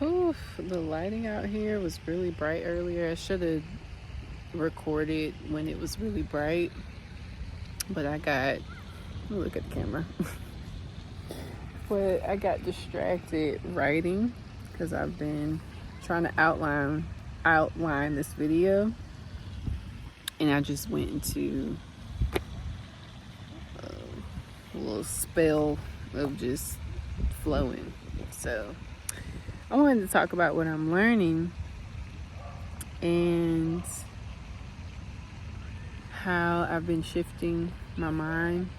Oof, the lighting out here was really bright earlier. I should have recorded when it was really bright, but look at the camera. But I got distracted writing because I've been trying to outline this video, and I just went into a little spell of just flowing. So I wanted to talk about what I'm learning and how I've been shifting my mind,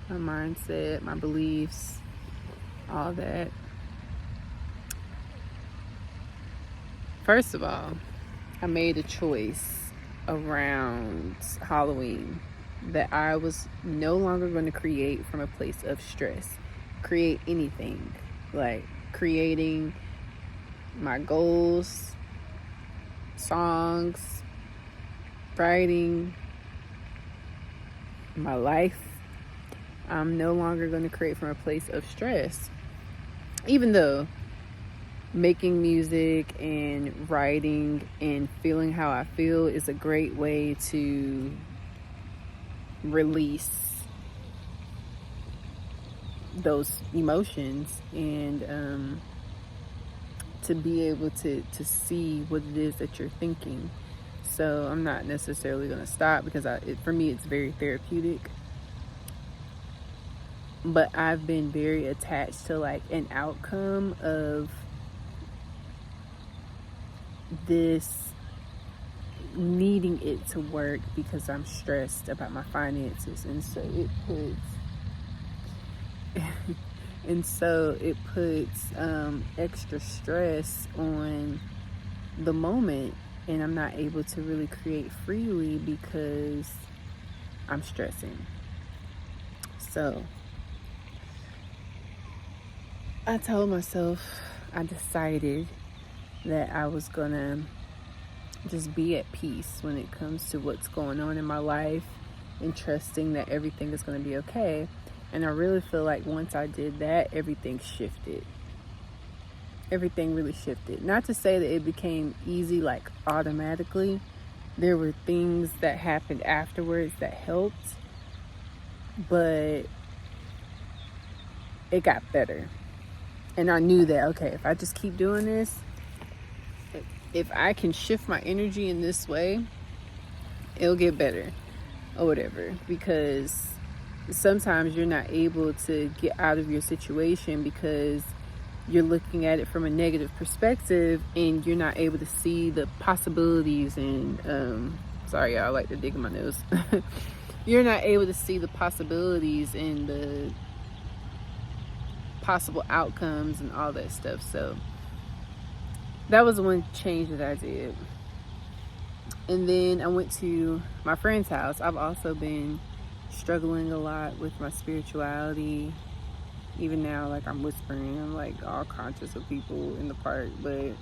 my mindset, my beliefs, all that. First of all, I made a choice around Halloween that I was no longer going to create from a place of stress. Create anything, like creating my goals, songs, writing, my life. I'm no longer going to create from a place of stress. Even though making music and writing and feeling how I feel is a great way to release those emotions and to be able to see what it is that you're thinking. So I'm not necessarily going to stop because for me it's very therapeutic. But I've been very attached to like an outcome of this needing it to work because I'm stressed about my finances, and so it puts extra stress on the moment, and I'm not able to really create freely because I'm stressing. So I decided that I was gonna just be at peace when it comes to what's going on in my life and trusting that everything is going to be okay. And I really feel like once I did that, everything shifted. Everything really shifted. Not to say that it became easy like automatically. There were things that happened afterwards that helped, but it got better. And I knew that, okay, if I just keep doing this, if I can shift my energy in this way, it'll get better or whatever. Because sometimes you're not able to get out of your situation because you're looking at it from a negative perspective and you're not able to see the possibilities and sorry y'all, I like to dig in my nose. You're not able to see the possibilities and the possible outcomes and all that stuff. So that was one change that I did. And then I went to my friend's house. I've also been struggling a lot with my spirituality. Even now, like I'm whispering, I'm like all conscious of people in the park, but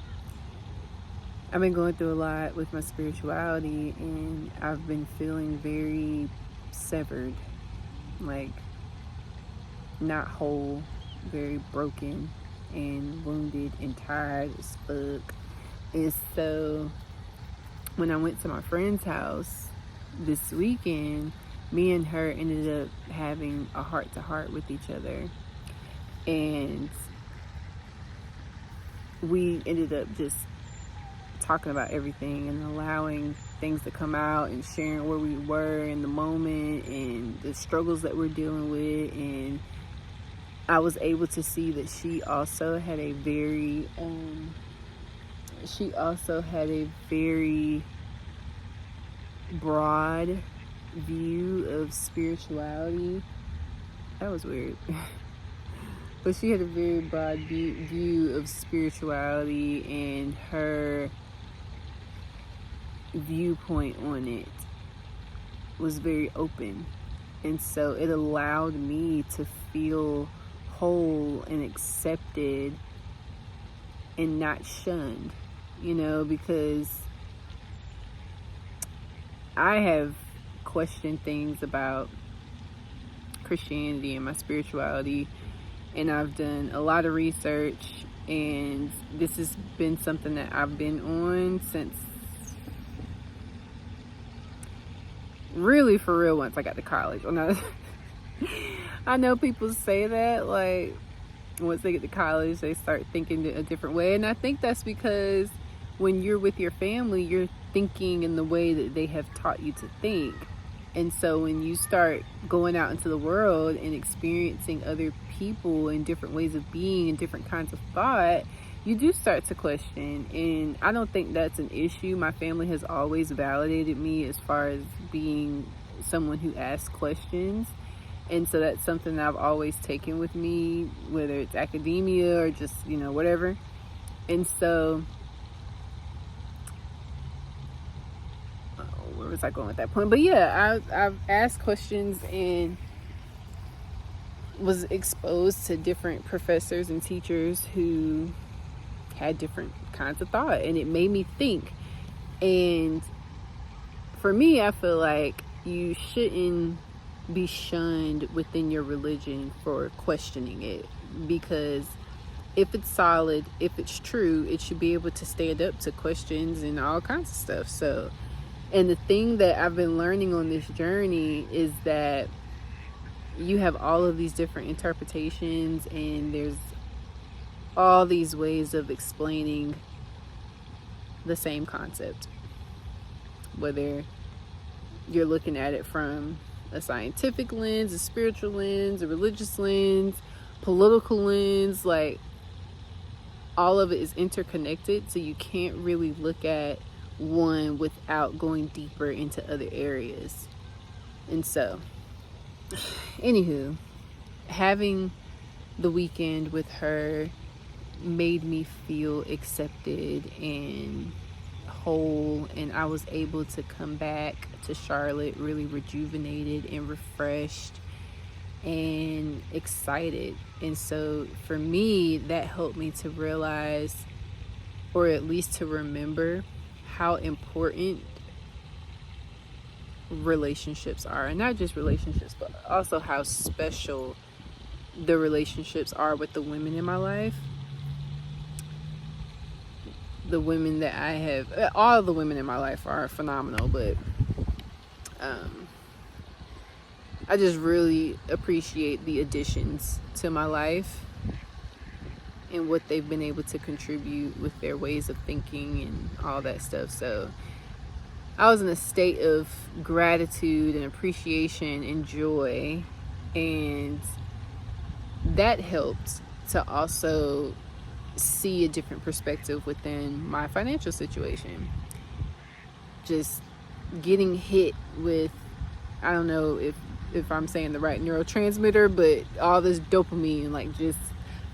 I've been going through a lot with my spirituality, and I've been feeling very severed, like not whole, very broken and wounded and tired as fuck. And so when I went to my friend's house this weekend, me and her ended up having a heart-to-heart with each other, and we ended up just talking about everything and allowing things to come out and sharing where we were in the moment and the struggles that we're dealing with. And I was able to see that she also had a very broad view of spirituality. That was weird. But she had a very broad view of spirituality, and her viewpoint on it was very open. And so it allowed me to feel whole and accepted and not shunned, because I have questioned things about Christianity and my spirituality, and I've done a lot of research And this has been something that I've been on since, really for real, once I got to college. I know people say that, like, once they get to college, they start thinking a different way. And I think that's because when you're with your family, you're thinking in the way that they have taught you to think. And so when you start going out into the world and experiencing other people and different ways of being and different kinds of thought, you do start to question. And I don't think that's an issue. My family has always validated me as far as being someone who asks questions. And so that's something that I've always taken with me, whether it's academia or just, whatever. And so, where was I going with that point? But yeah, I've asked questions and was exposed to different professors and teachers who had different kinds of thought, and it made me think. And for me, I feel like you shouldn't be shunned within your religion for questioning it, because if it's solid, if it's true, it should be able to stand up to questions and all kinds of stuff. So, and the thing that I've been learning on this journey is that you have all of these different interpretations, and there's all these ways of explaining the same concept, whether you're looking at it from a scientific lens, a spiritual lens, a religious lens, political lens. Like, all of it is interconnected, so you can't really look at one without going deeper into other areas. And so, anywho, having the weekend with her made me feel accepted and whole, and I was able to come back to Charlotte really rejuvenated and refreshed and excited. And so for me, that helped me to realize, or at least to remember, how important relationships are. And not just relationships, but also how special the relationships are with the women in my life. The women that I have, all the women in my life are phenomenal, but I just really appreciate the additions to my life and what they've been able to contribute with their ways of thinking and all that stuff. So I was in a state of gratitude and appreciation and joy, and that helped to also see a different perspective within my financial situation. Just getting hit with, I don't know if I'm saying the right neurotransmitter, but all this dopamine, like just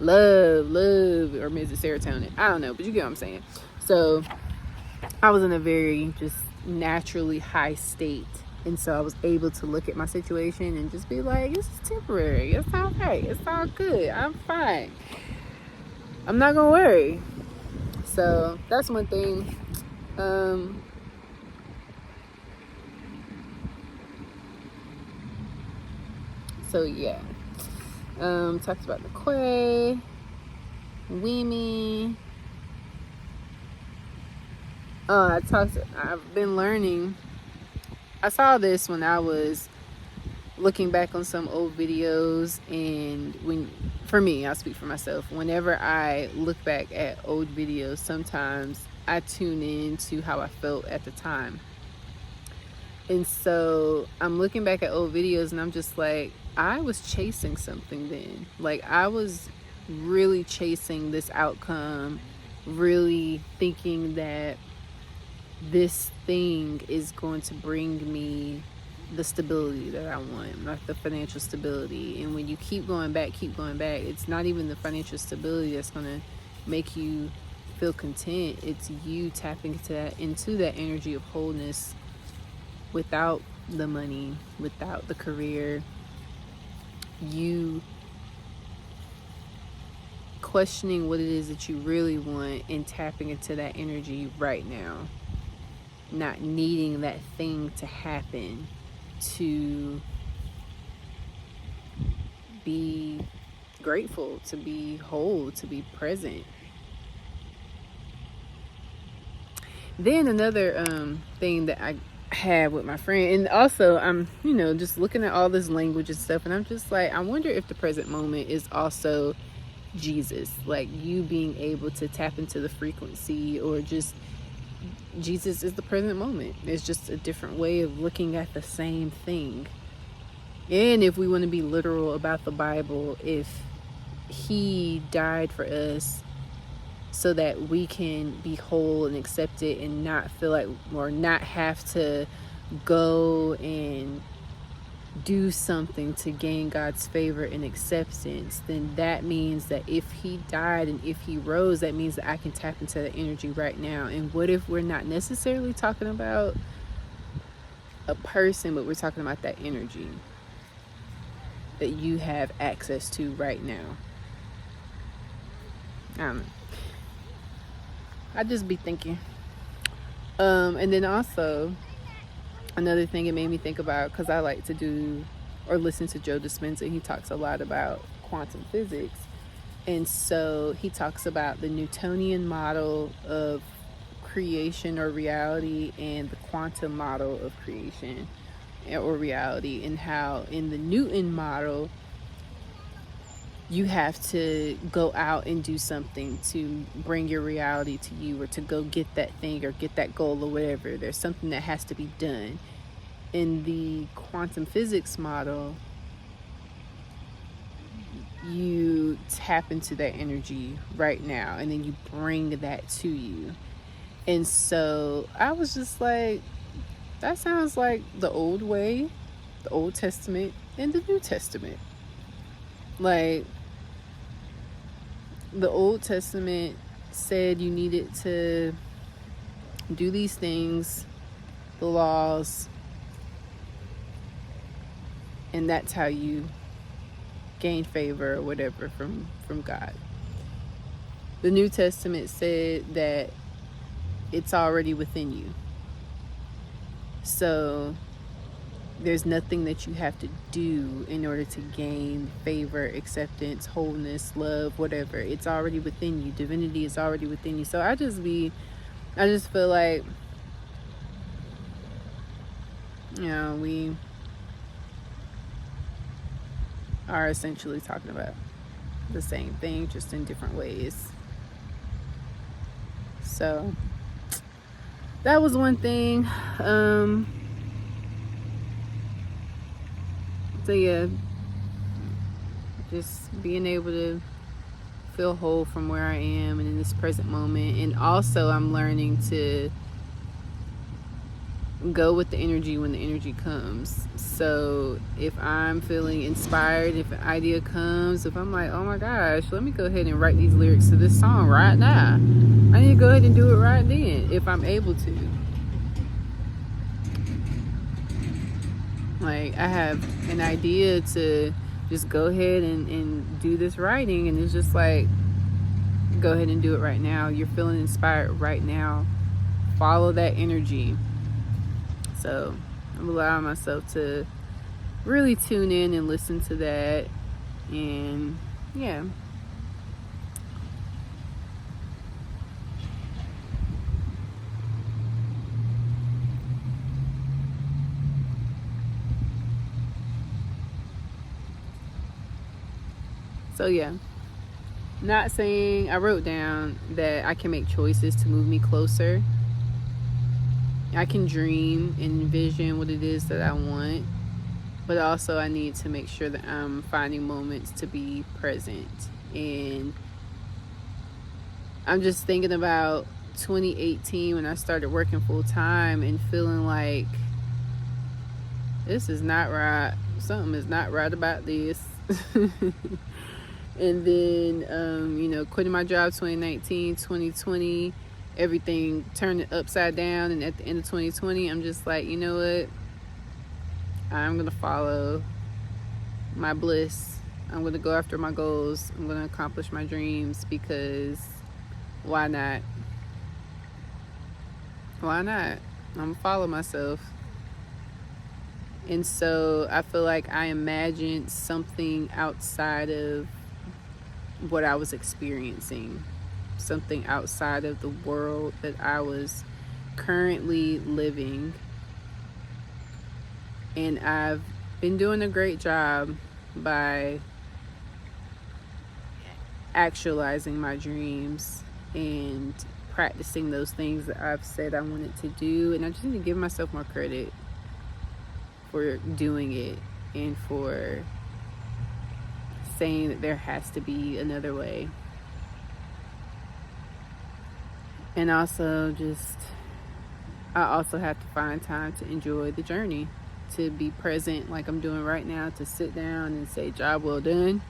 love, or maybe it's serotonin, I don't know, but you get what I'm saying. So I was in a very just naturally high state, and so I was able to look at my situation and just be like, this is temporary, it's all right, it's all good, I'm fine, I'm not gonna worry. So that's one thing. So yeah, talked about the Quay, Weemy. I've been learning. I saw this when I was looking back on some old videos, and for me, I'll speak for myself. Whenever I look back at old videos, sometimes I tune in to how I felt at the time. And so I'm looking back at old videos and I'm just like, I was chasing something then. Like, I was really chasing this outcome, really thinking that this thing is going to bring me the stability that I want, like the financial stability. And when you keep going back, it's not even the financial stability that's going to make you feel content. It's you tapping into that energy of wholeness without the money, without the career. You questioning what it is that you really want and tapping into that energy right now. Not needing that thing to happen to be grateful, to be whole, to be present. Then another thing that I had with my friend, and also I'm, just looking at all this language and stuff, and I'm just like, I wonder if the present moment is also Jesus, like you being able to tap into the frequency, or just Jesus is the present moment. It's just a different way of looking at the same thing. And if we want to be literal about the Bible, if he died for us so that we can be whole and accepted and not feel like, or not have to go and do something to gain God's favor and acceptance, then that means that if he died and if he rose, that means that I can tap into the energy right now. And what if we're not necessarily talking about a person, but we're talking about that energy that you have access to right now? I just be thinking. And then also another thing it made me think about, because I like to do or listen to Joe Dispenza. He talks a lot about quantum physics, and so he talks about the Newtonian model of creation or reality and the quantum model of creation or reality, and how in the Newton model you have to go out and do something to bring your reality to you, or to go get that thing or get that goal or whatever. There's something that has to be done. In the quantum physics model, you tap into that energy right now, and then you bring that to you. And so I was just like, that sounds like the old way, the Old Testament and the New Testament. Like, the Old Testament said you needed to do these things, the laws, and that's how you gain favor or whatever from God. The New Testament said that it's already within you. So there's nothing that you have to do in order to gain favor, acceptance, wholeness, love, whatever. It's already within you. Divinity is already within you. So I just feel like, we are essentially talking about the same thing, just in different ways. So that was one thing. So yeah, just being able to feel whole from where I am and in this present moment. And also I'm learning to go with the energy when the energy comes. So if I'm feeling inspired, if an idea comes, if I'm like, oh my gosh, let me go ahead and write these lyrics to this song right now, I need to go ahead and do it right then, if I'm able to. Like, I have an idea to just go ahead and do this writing, and it's just like, go ahead and do it right now. You're feeling inspired right now, follow that energy. So I'm allowing myself to really tune in and listen to that. And yeah. So yeah, not saying, I wrote down that I can make choices to move me closer. I can dream and envision what it is that I want, but also I need to make sure that I'm finding moments to be present. And I'm just thinking about 2018 when I started working full time and feeling like this is not right. Something is not right about this. And then, quitting my job 2019, 2020, everything turned upside down. And at the end of 2020, I'm just like, you know what? I'm going to follow my bliss. I'm going to go after my goals. I'm going to accomplish my dreams, because why not? Why not? I'm going to follow myself. And so I feel like I imagined something outside of what I was experiencing, something outside of the world that I was currently living, and I've been doing a great job by actualizing my dreams and practicing those things that I've said I wanted to do. And I just need to give myself more credit for doing it and for saying that there has to be another way. And also I also have to find time to enjoy the journey, to be present like I'm doing right now, to sit down and say, job well done.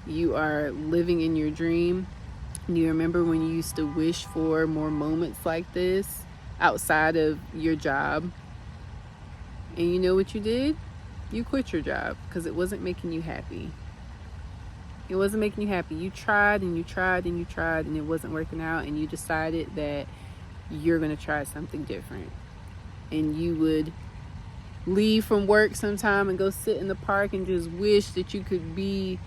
You are living in your dream. Do you remember when you used to wish for more moments like this outside of your job? And you know what you did? You quit your job because it wasn't making you happy. It wasn't making you happy. You tried and you tried and you tried and it wasn't working out, and you decided that you're going to try something different. And you would leave from work sometime and go sit in the park and just wish that you could be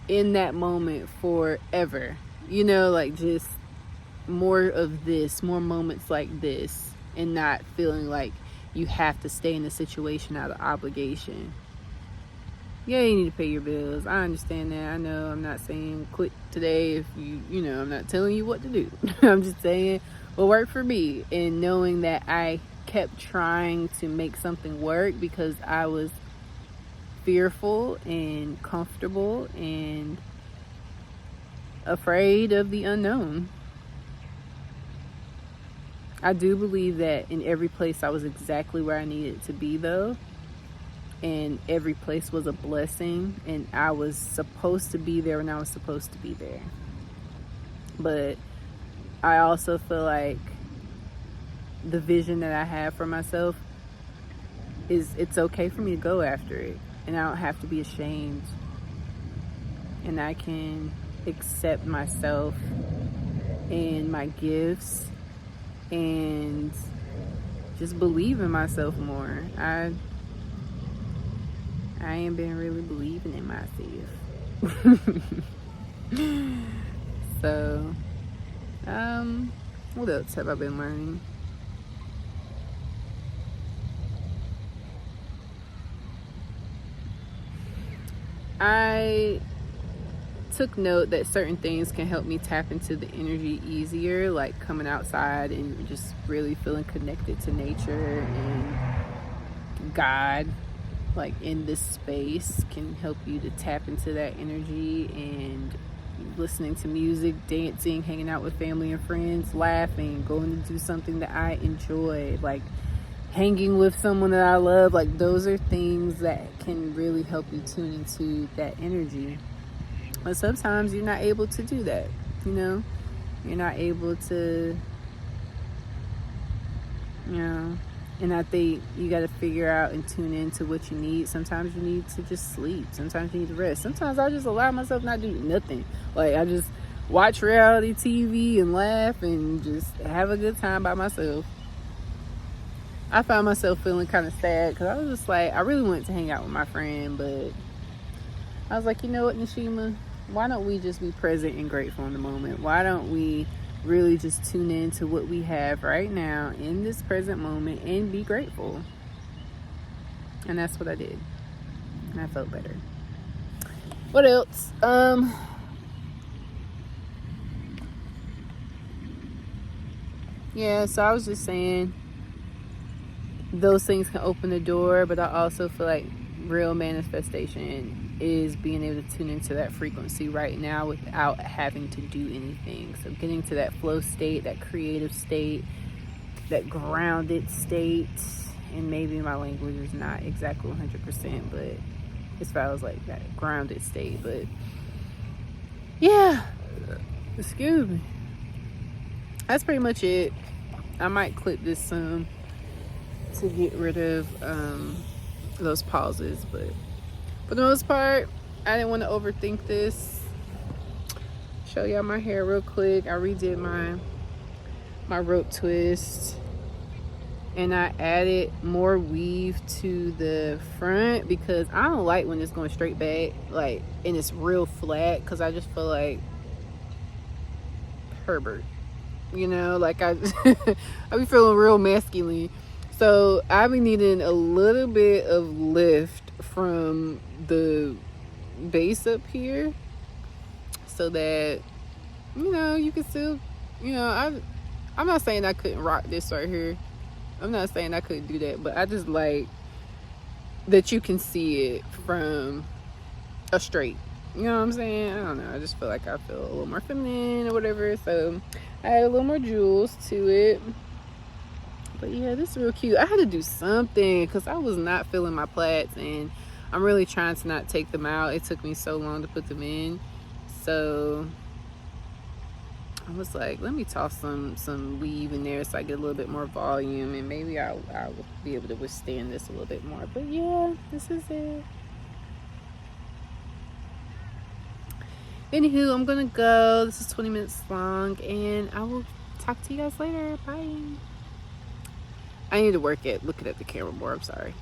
in that moment forever. You know, like just more of this, more moments like this, and not feeling like you have to stay in a situation out of obligation. Yeah, you need to pay your bills. I understand that. I know I'm not saying quit today if you know, I'm not telling you what to do. I'm just saying what worked for me, and knowing that I kept trying to make something work because I was fearful and comfortable and afraid of the unknown. I do believe that in every place I was exactly where I needed to be, though. And every place was a blessing, and I was supposed to be there when I was supposed to be there. But I also feel like the vision that I have for myself is, it's okay for me to go after it, and I don't have to be ashamed, and I can accept myself and my gifts and just believe in myself more. I ain't been really believing in myself. So, what else have I been learning? I took note that certain things can help me tap into the energy easier, like coming outside and just really feeling connected to nature and God. Like in this space can help you to tap into that energy, and listening to music, dancing, hanging out with family and friends, laughing, going to do something that I enjoy, like hanging with someone that I love. Like those are things that can really help you tune into that energy. But sometimes you're not able to do that, you know? You're not able to, you know. And I think you got to figure out and tune into what you need. Sometimes you need to just sleep. Sometimes you need to rest. Sometimes I just allow myself not to do nothing. Like I just watch reality TV and laugh and just have a good time by myself. I found myself feeling kind of sad because I was just like, I really wanted to hang out with my friend, but I was like, you know what, Nishima? Why don't we just be present and grateful in the moment? Why don't we really just tune in to what we have right now in this present moment and be grateful? And that's what I did, and I felt better. What else? Yeah, so I was just saying those things can open the door, but I also feel like real manifestation is being able to tune into that frequency right now without having to do anything. So getting to that flow state, that creative state, that grounded state. And maybe my language is not exactly 100%, but as far as like that grounded state. But yeah, excuse me, that's pretty much it. I might clip this soon to get rid of those pauses, but for the most part, I didn't want to overthink this. Show y'all my hair real quick. I redid my rope twist, and I added more weave to the front because I don't like when it's going straight back, like, and it's real flat, because I just feel like Herbert. you know, like I be feeling real masculine. So I be needing a little bit of lift from the base up here so that, you know, you can still, you know, I'm not saying I couldn't rock this right here. I'm not saying I couldn't do that, but I just like that you can see it from a straight. You know what I'm saying? I don't know. I just feel like I feel a little more feminine or whatever. So I had a little more jewels to it. But yeah, this is real cute. I had to do something because I was not feeling my plaits, and I'm really trying to not take them out. It took me so long to put them in. So I was like, let me toss some weave in there so I get a little bit more volume, and maybe I'll be able to withstand this a little bit more. But yeah, this is it. Anywho, I'm gonna go. This is 20 minutes long, and I will talk to you guys later. Bye. I need to work at looking at the camera more. I'm sorry.